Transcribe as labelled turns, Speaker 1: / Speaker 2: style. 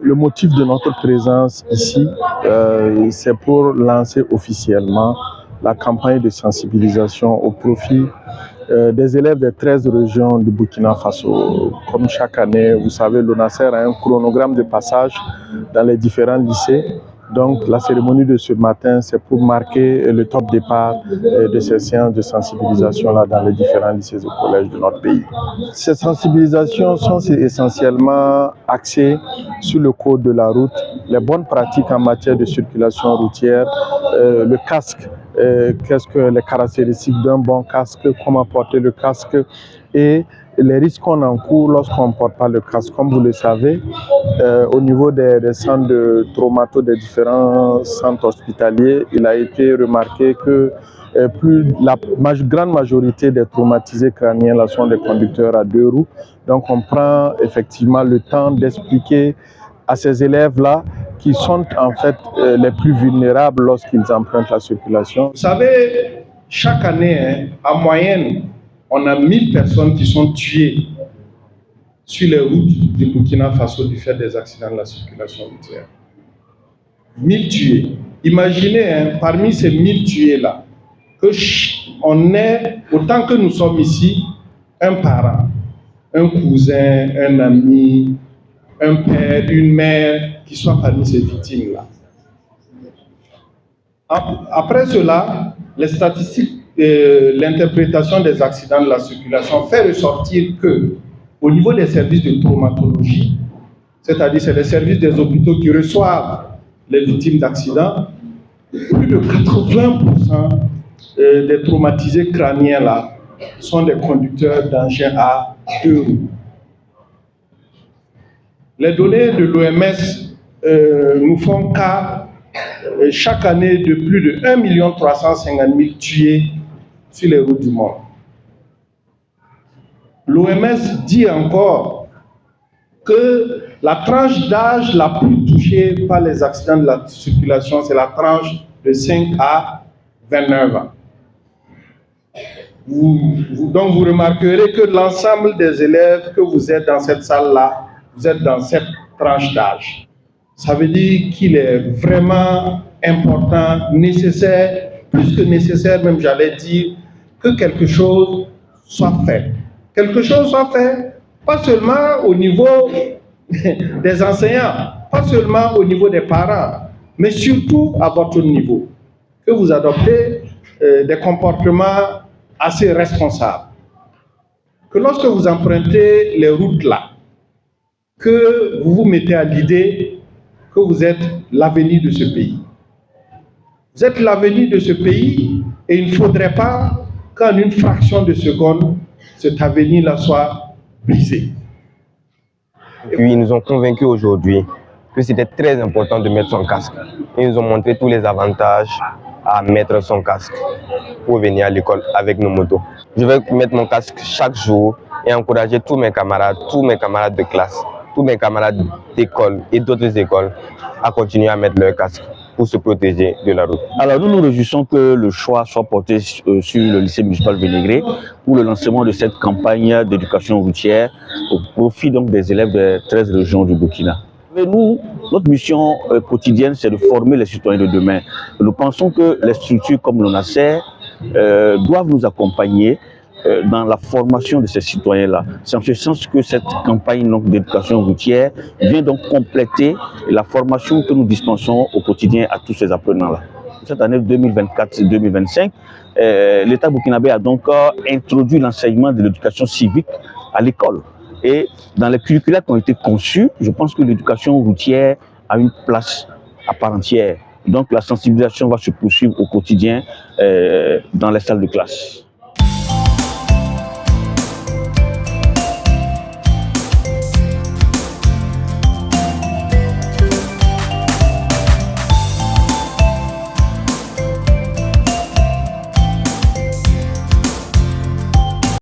Speaker 1: Le motif de notre présence ici, c'est pour lancer officiellement la campagne de sensibilisation au profit des élèves des 13 régions du Burkina Faso. Comme chaque année, vous savez, l'ONASER a un chronogramme de passage dans les différents lycées. Donc la cérémonie de ce matin, c'est pour marquer le top départ de ces séances de sensibilisation-là dans les différents lycées et collèges de notre pays. Ces sensibilisations sont essentiellement axées sur le code de la route, les bonnes pratiques en matière de circulation routière, le casque, qu'est-ce que les caractéristiques d'un bon casque, comment porter le casque et les risques qu'on encourt lorsqu'on ne porte pas le casque. Comme vous le savez, au niveau des centres de traumato des différents centres hospitaliers, il a été remarqué que la grande majorité des traumatisés crâniens là, sont des conducteurs à 2 roues. Donc on prend effectivement le temps d'expliquer à ces élèves-là qui sont en fait les plus vulnérables lorsqu'ils empruntent la circulation.
Speaker 2: Vous savez, chaque année, en moyenne, on a 1000 personnes qui sont tuées sur les routes du Burkina Faso du fait des accidents de la circulation routière. 1000 tués. Imaginez, parmi ces 1000 tués-là, qu'on ait, autant que nous sommes ici, un parent, un cousin, un ami, un père, une mère qui soit parmi ces victimes-là. Après cela, les statistiques, l'interprétation des accidents de la circulation fait ressortir que, au niveau des services de traumatologie, c'est-à-dire c'est les services des hôpitaux qui reçoivent les victimes d'accidents, plus de 80% des traumatisés crâniens là sont des conducteurs d'engins à 2 roues. Les données de l'OMS nous font cas chaque année de plus de 1 350 000 tués sur les routes du monde. L'OMS dit encore que la tranche d'âge la plus touchée par les accidents de la circulation, c'est la tranche de 5 à 29 ans. Donc vous remarquerez que l'ensemble des élèves que vous êtes dans cette salle-là, vous êtes dans cette tranche d'âge. Ça veut dire qu'il est vraiment important, nécessaire, plus que nécessaire même j'allais dire, que quelque chose soit fait. Quelque chose soit fait, pas seulement au niveau des enseignants, pas seulement au niveau des parents, mais surtout à votre niveau. Que vous adoptez des comportements assez responsables. Que lorsque vous empruntez les routes là, que vous vous mettez à l'idée que vous êtes l'avenir de ce pays. Vous êtes l'avenir de ce pays et il ne faudrait pas qu'en une fraction de seconde, cet avenir-là soit brisé.
Speaker 3: Et puis ils nous ont convaincus aujourd'hui que c'était très important de mettre son casque. Ils nous ont montré tous les avantages à mettre son casque pour venir à l'école avec nos motos. Je vais mettre mon casque chaque jour et encourager tous mes camarades de classe, tous mes camarades d'école et d'autres écoles à continuer à mettre leur casque pour se protéger de la route.
Speaker 4: Alors nous nous réjouissons que le choix soit porté sur le lycée municipal Vénégré pour le lancement de cette campagne d'éducation routière au profit donc des élèves des 13 régions du Burkina. Et nous, notre mission quotidienne, c'est de former les citoyens de demain. Nous pensons que les structures comme l'ONASER doivent nous accompagner dans la formation de ces citoyens-là. C'est en ce sens que cette campagne d'éducation routière vient donc compléter la formation que nous dispensons au quotidien à tous ces apprenants-là. Cette année 2024-2025, l'État burkinabé a donc introduit l'enseignement de l'éducation civique à l'école. Et dans les curricula qui ont été conçus, je pense que l'éducation routière a une place à part entière. Donc la sensibilisation va se poursuivre au quotidien dans les salles de classe.